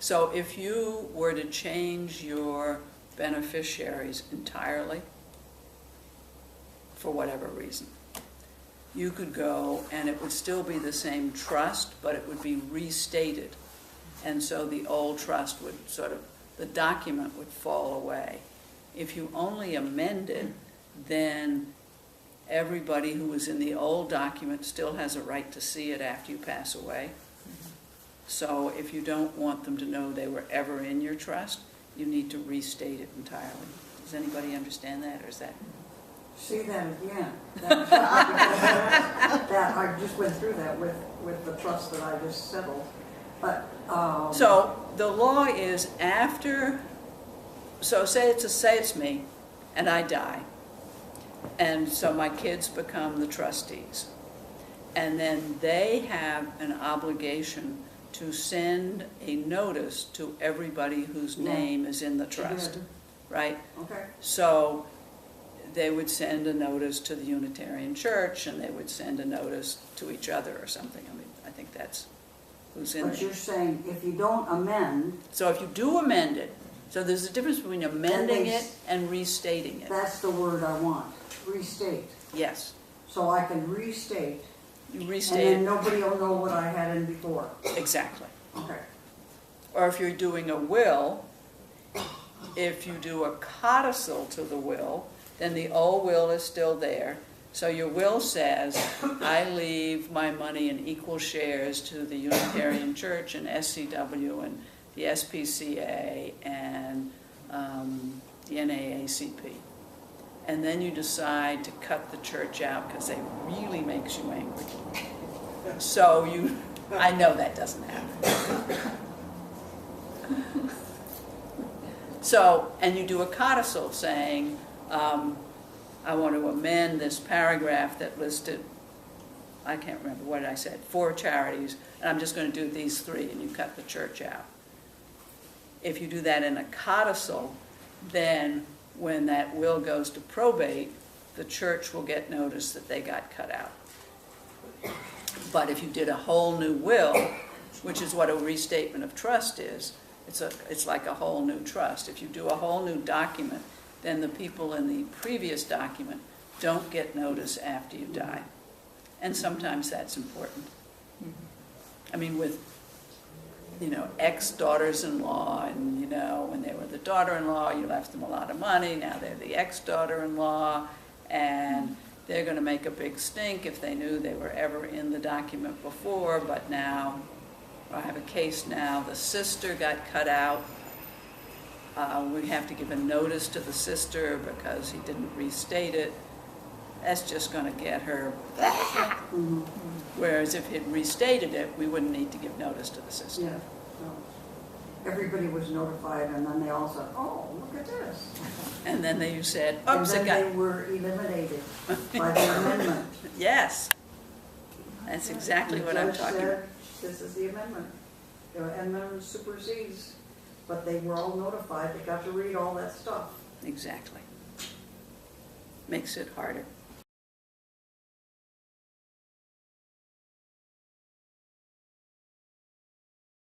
So if you were to change your beneficiaries entirely, for whatever reason, you could go and it would still be the same trust, but it would be restated. And so the old trust would sort of, the document would fall away. If you only amended, then everybody who was in the old document still has a right to see it after you pass away. So if you don't want them to know they were ever in your trust, you need to restate it entirely. Does anybody understand that, or is that? See that again. That I just went through that with the trust that I just settled. But so the law is after. So say it's me, and I die, and so my kids become the trustees, and then they have an obligation to send a notice to everybody whose name is in the trust, right? Okay. So they would send a notice to the Unitarian Church, and they would send a notice to each other or something. I mean, I think that's who's in But there. you're saying if you don't amend, So if you do amend it, so there's a difference between amending it and restating it. that's the word I want. Restate. Yes, So I can restate, you and restate then it, nobody will know what I had in before. exactly. Okay. Or if you're doing a will, if you do a codicil to the will, then the old will is still there. So your will says, I leave my money in equal shares to the Unitarian Church and SCW and the SPCA and the NAACP. And then you decide to cut the church out because it really makes you angry. So I know that doesn't happen. So, and you do a codicil saying, I want to amend this paragraph that listed, I can't remember what I said, 4 charities, and I'm just going to do these 3, and you cut the church out. If you do that in a codicil, then when that will goes to probate, the church will get notice that they got cut out. But if you did a whole new will, which is what a restatement of trust is, it's like a whole new trust. If you do a whole new document, then the people in the previous document don't get notice after you die. And sometimes that's important. I mean, with, ex-daughters-in-law, and, when they were the daughter-in-law, you left them a lot of money, now they're the ex-daughter-in-law, and they're going to make a big stink if they knew they were ever in the document before, but now, I have a case now, the sister got cut out. We have to give a notice to the sister because he didn't restate it. That's just going to get her. Mm-hmm. Whereas if he'd restated it, we wouldn't need to give notice to the sister. Yeah. So everybody was notified, and then they all said, "Oh, look at this." And then you said, And "Oops, then it got." they were eliminated by the amendment. Yes, that's exactly The what I'm judge talking about. said, this is the amendment. The amendment supersedes, but they were all notified. They got to read all that stuff. Exactly. Makes it harder.